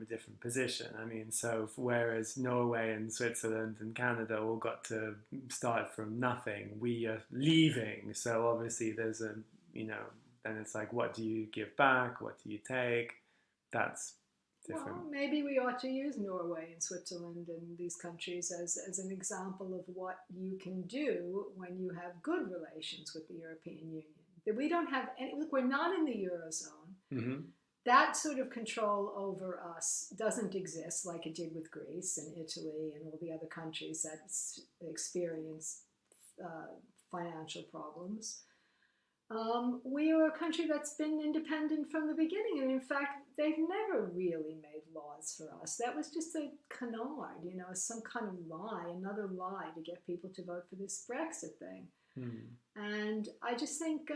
a different position. I mean, so whereas Norway and Switzerland and Canada all got to start from nothing, we are leaving. So obviously there's a, you know, then it's like, what do you give back? What do you take? That's different. Well, maybe we ought to use Norway and Switzerland and these countries as an example of what you can do when you have good relations with the European Union. That we don't have any, look, we're not in the Eurozone. Mm-hmm. That sort of control over us doesn't exist like it did with Greece and Italy and all the other countries that experienced financial problems. We are a country that's been independent from the beginning, and in fact, they've never really made laws for us. That was just a canard, you know, some kind of lie, another lie to get people to vote for this Brexit thing. Mm. And I just think,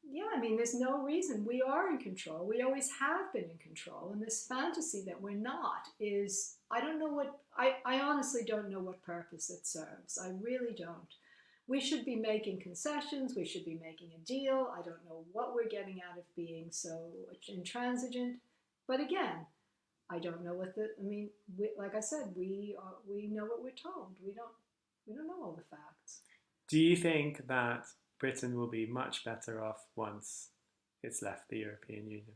yeah, I mean, there's no reason. We are in control. We always have been in control. And this fantasy that we're not is, I don't know what, I honestly don't know what purpose it serves. I really don't. We should be making concessions. We should be making a deal. I don't know what we're getting out of being so intransigent. But again, I don't know what like I said, we know what we're told. We don't know all the facts. Do you think that Britain will be much better off once it's left the European Union?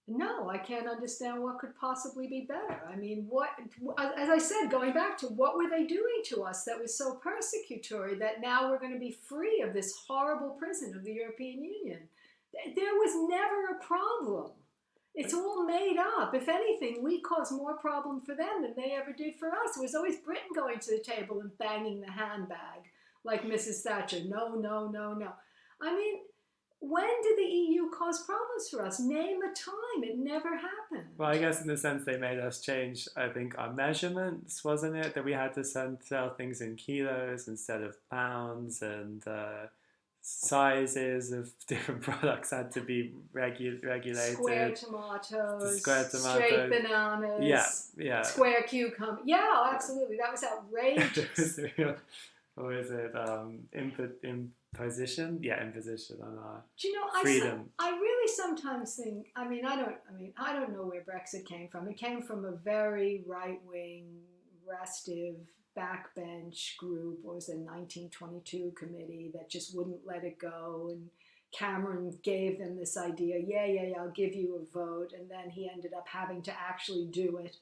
No, I can't understand what could possibly be better. I mean, what, as I said, going back to what were they doing to us that was so persecutory that now we're going to be free of this horrible prison of the European Union? There was never a problem. It's all made up. If anything, we caused more problem for them than they ever did for us. It was always Britain going to the table and banging the handbag like Mrs. Thatcher. No, no, no, no. I mean, when did the EU cause problems for us? Name a time. It never happened. Well, I guess in the sense they made us change, I think, our measurements, wasn't it? That we had to sell things in kilos instead of pounds, and sizes of different products had to be regulated. Square tomatoes, Square tomatoes, straight bananas, yeah, square cucumber. Yeah, absolutely. That was outrageous. Or is it imposition? Yeah, imposition on our Do you know, freedom. I really sometimes think, I don't know where Brexit came from. It came from a very right-wing, restive, backbench group. What was it, 1922 committee that just wouldn't let it go. And Cameron gave them this idea, yeah, I'll give you a vote. And then he ended up having to actually do it.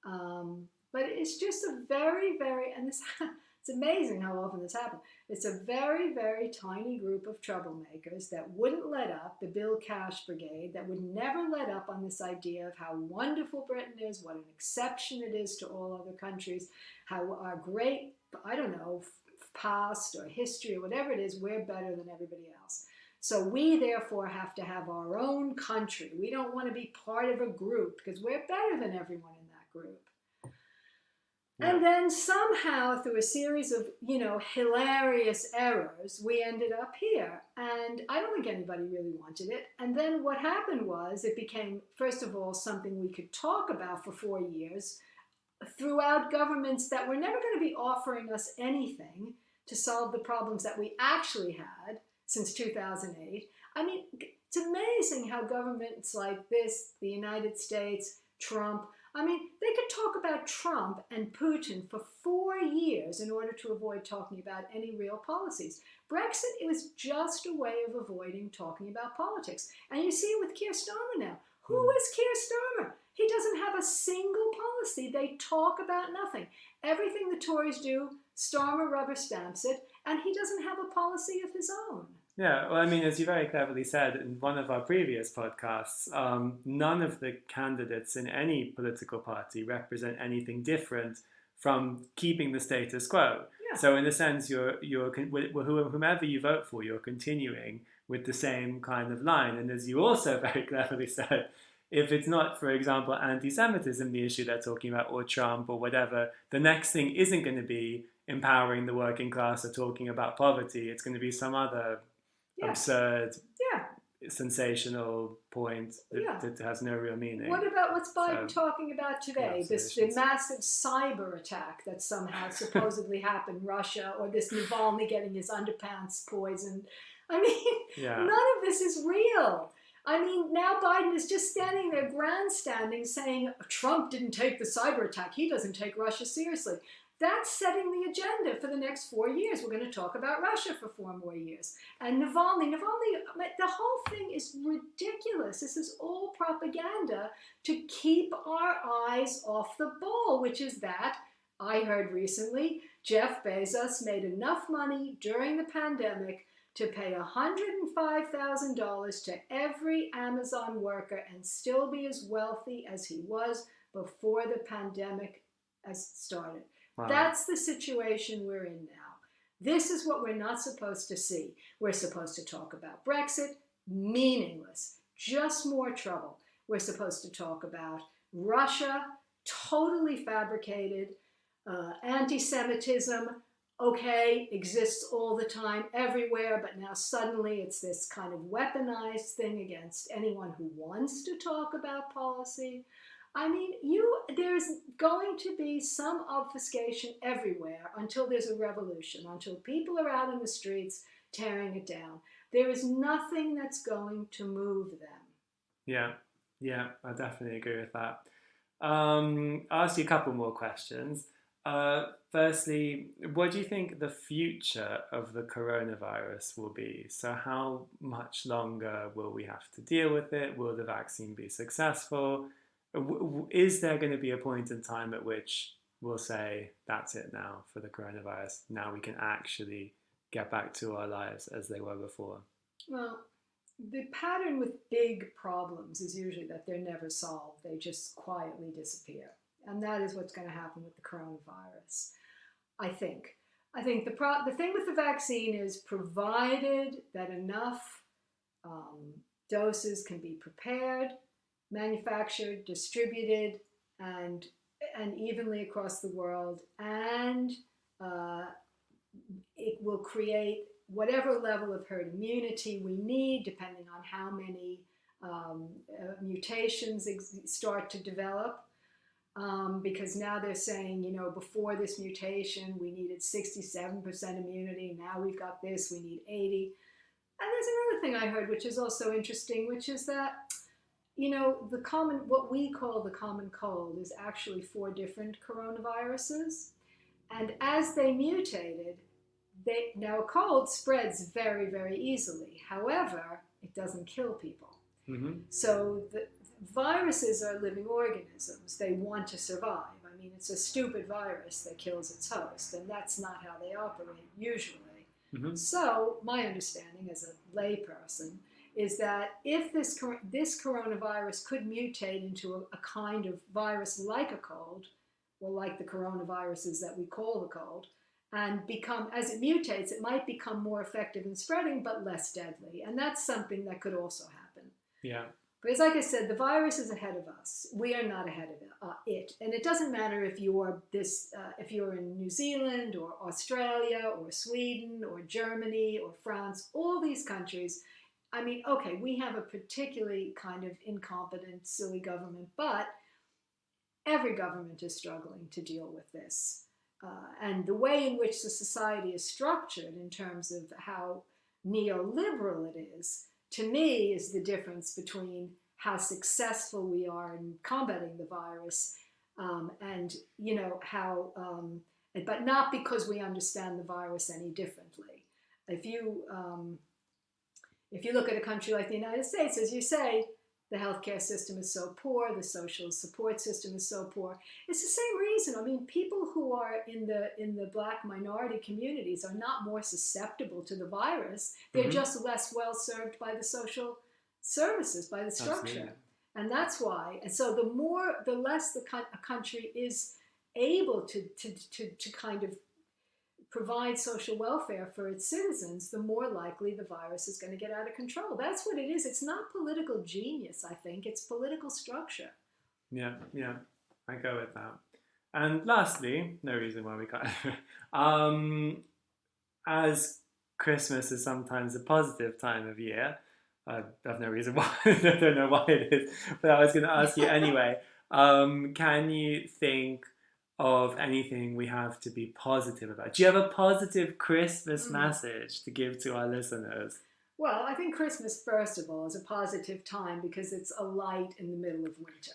But it's just a very, very, and this... It's amazing how often this happens. It's a very, very tiny group of troublemakers that wouldn't let up, the Bill Cash Brigade, that would never let up on this idea of how wonderful Britain is, what an exception it is to all other countries, how our great, I don't know, past or history or whatever it is, we're better than everybody else. So we therefore have to have our own country. We don't want to be part of a group because we're better than everyone in that group. And then somehow, through a series of, hilarious errors, we ended up here. And I don't think anybody really wanted it. And then what happened was it became, first of all, something we could talk about for 4 years throughout governments that were never going to be offering us anything to solve the problems that we actually had since 2008. I mean, it's amazing how governments like this, the United States, Trump, I mean, they could talk about Trump and Putin for 4 years in order to avoid talking about any real policies. Brexit, it was just a way of avoiding talking about politics. And you see it with Keir Starmer now. Who is Keir Starmer? He doesn't have a single policy. They talk about nothing. Everything the Tories do, Starmer rubber stamps it, and he doesn't have a policy of his own. Yeah, well, I mean, as you very cleverly said in one of our previous podcasts, none of the candidates in any political party represent anything different from keeping the status quo. Yeah. So in a sense, whomever you vote for, you're continuing with the same kind of line. And as you also very cleverly said, if it's not, for example, anti-Semitism, the issue they're talking about, or Trump or whatever, the next thing isn't going to be empowering the working class or talking about poverty. It's going to be some other absurd, sensational point that has no real meaning. What about what's Biden talking about today? The massive cyber attack that somehow supposedly happened in Russia, or this Navalny getting his underpants poisoned. I mean, none of this is real. I mean, now Biden is just standing there grandstanding saying Trump didn't take the cyber attack. He doesn't take Russia seriously. That's setting the agenda for the next 4 years. We're going to talk about Russia for 4 more years. And Navalny, the whole thing is ridiculous. This is all propaganda to keep our eyes off the ball, which is that I heard recently Jeff Bezos made enough money during the pandemic to pay $105,000 to every Amazon worker and still be as wealthy as he was before the pandemic has started. Wow. That's the situation we're in now. This is what we're not supposed to see. We're supposed to talk about Brexit, meaningless, just more trouble. We're supposed to talk about Russia, totally fabricated, anti-Semitism, okay, exists all the time, everywhere, but now suddenly it's this kind of weaponized thing against anyone who wants to talk about policy. I mean, there's going to be some obfuscation everywhere until there's a revolution, until people are out in the streets tearing it down. There is nothing that's going to move them. Yeah, I definitely agree with that. I'll ask you a couple more questions. Firstly, what do you think the future of the coronavirus will be? So how much longer will we have to deal with it? Will the vaccine be successful? Is there going to be a point in time at which we'll say, that's it now for the coronavirus? Now we can actually get back to our lives as they were before? Well, the pattern with big problems is usually that they're never solved. They just quietly disappear. And that is what's going to happen with the coronavirus, I think. I think the thing with the vaccine is, provided that enough doses can be prepared, manufactured, distributed, and evenly across the world, and it will create whatever level of herd immunity we need, depending on how many mutations start to develop. Because now they're saying, before this mutation, we needed 67% immunity. Now we've got this, we need 80. And there's another thing I heard, which is also interesting, which is that, what we call the common cold is actually 4 different coronaviruses. And as they mutated, now a cold spreads very, very easily. However, it doesn't kill people. Mm-hmm. So the viruses are living organisms. They want to survive. I mean, it's a stupid virus that kills its host, and that's not how they operate usually. Mm-hmm. So my understanding as a layperson is that if this coronavirus could mutate into a kind of virus like a cold, well, like the coronaviruses that we call the cold, and become, as it mutates, it might become more effective in spreading, but less deadly. And that's something that could also happen. Yeah. Because like I said, the virus is ahead of us. We are not ahead of it. And it doesn't matter if you're in New Zealand or Australia or Sweden or Germany or France, all these countries. I mean, okay, we have a particularly kind of incompetent, silly government, but every government is struggling to deal with this. And the way in which the society is structured in terms of how neoliberal it is, to me, is the difference between how successful we are in combating the virus and, but not because we understand the virus any differently. If you look at a country like the United States, as you say, the healthcare system is so poor, the social support system is so poor. It's the same reason. I mean, people who are in the Black minority communities are not more susceptible to the virus. They're mm-hmm. just less well served by the social services, by the structure. Absolutely. And that's why. And so the less a country is able to kind of provide social welfare for its citizens, the more likely the virus is going to get out of control. That's what it is. It's not political genius, I think. It's political structure. Yeah, I go with that. And lastly, no reason why we can't. As Christmas is sometimes a positive time of year, I have no reason why. I don't know why it is, but I was going to ask you anyway. Can you think of anything we have to be positive about? Do you have a positive Christmas message to give to our listeners? Well, I think Christmas, first of all, is a positive time because it's a light in the middle of winter.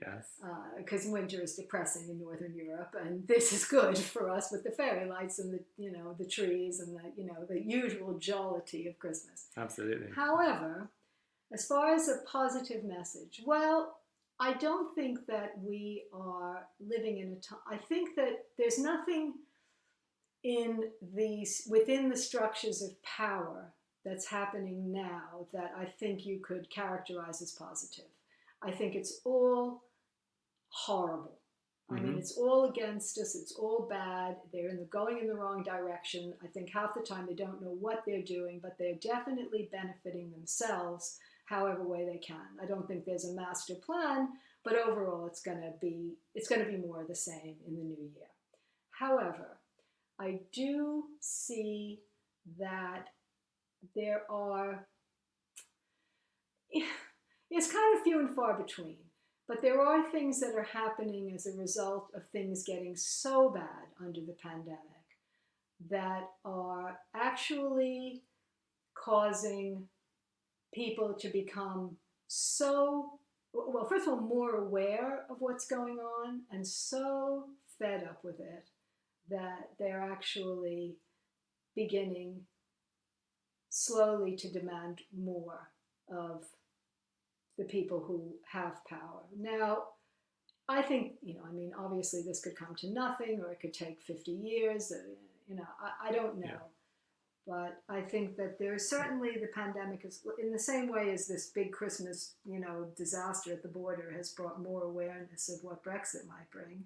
Yes. Because winter is depressing in Northern Europe, and this is good for us with the fairy lights and the trees and the usual jollity of Christmas. Absolutely. However, as far as a positive message, well, I don't think that we are living in a time. I think that there's nothing within the structures of power that's happening now that I think you could characterize as positive. I think it's all horrible. I mean, it's all against us. It's all bad. They're going in the wrong direction. I think half the time they don't know what they're doing, but they're definitely benefiting themselves however way they can. I don't think there's a master plan, but overall it's going to be more of the same in the new year. However, I do see that there are, it's kind of few and far between, but there are things that are happening as a result of things getting so bad under the pandemic that are actually causing people to become well, first of all, more aware of what's going on and so fed up with it that they're actually beginning slowly to demand more of the people who have power. Now, I think, obviously this could come to nothing or it could take 50 years. I don't know. Yeah. But I think that there's certainly the pandemic is in the same way as this big Christmas, disaster at the border has brought more awareness of what Brexit might bring.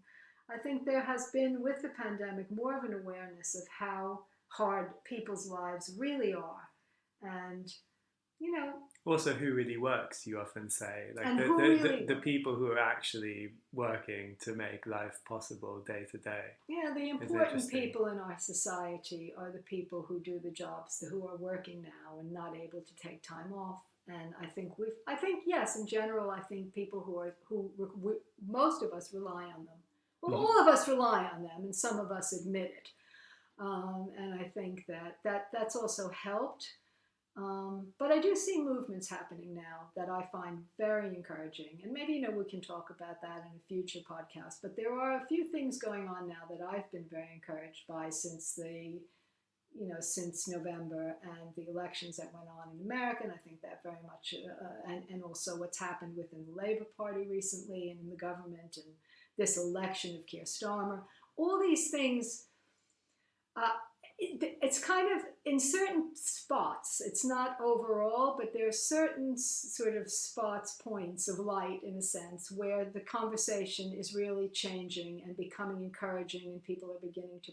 I think there has been with the pandemic more of an awareness of how hard people's lives really are. And, also who really works, you often say, like and the people who are actually working to make life possible day to day. Yeah, the important people in our society are the people who do the jobs, who are working now and not able to take time off. And I think yes, in general, I think people who most of us rely on them. Well, all of us rely on them, and some of us admit it. And I think that's also helped. But I do see movements happening now that I find very encouraging. And maybe, we can talk about that in a future podcast. But there are a few things going on now that I've been very encouraged by since since November and the elections that went on in America. And I think that very much, and also what's happened within the Labour Party recently and in the government and this election of Keir Starmer. All these things, it's kind of in certain spots. It's not overall, but there are certain sort of points of light in a sense where the conversation is really changing and becoming encouraging, and people are beginning to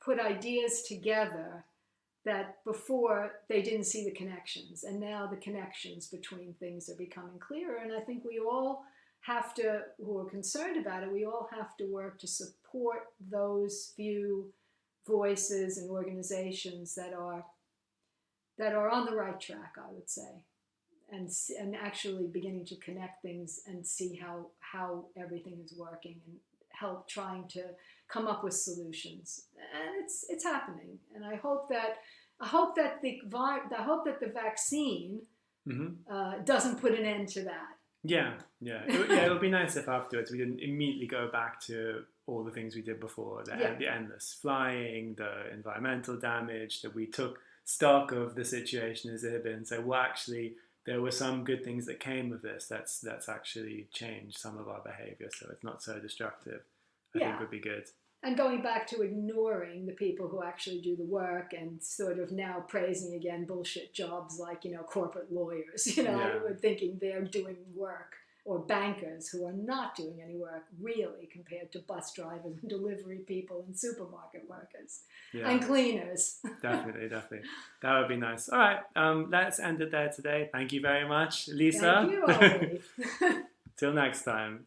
put ideas together that before they didn't see the connections, and now the connections between things are becoming clearer. And I think we all have to, who are concerned about it, we all have to work to support those few voices and organizations that are on the right track, I would say, and actually beginning to connect things and see how everything is working and help trying to come up with solutions. And it's happening. And I hope that the vaccine doesn't put an end to that. Yeah. It would be nice if afterwards we didn't immediately go back to all the things we did before, the endless flying, the environmental damage, that we took stock of the situation as it had been and say, well, actually, there were some good things that came of this. That's actually changed some of our behavior, so it's not so destructive. I think would be good. And going back to ignoring the people who actually do the work and sort of now praising again bullshit jobs like, corporate lawyers, who are thinking they're doing work, or bankers who are not doing any work really compared to bus drivers and delivery people and supermarket workers and cleaners. Definitely. That would be nice. All right, let's end it there today. Thank you very much, Lisa. Thank you, Ollie. Till next time.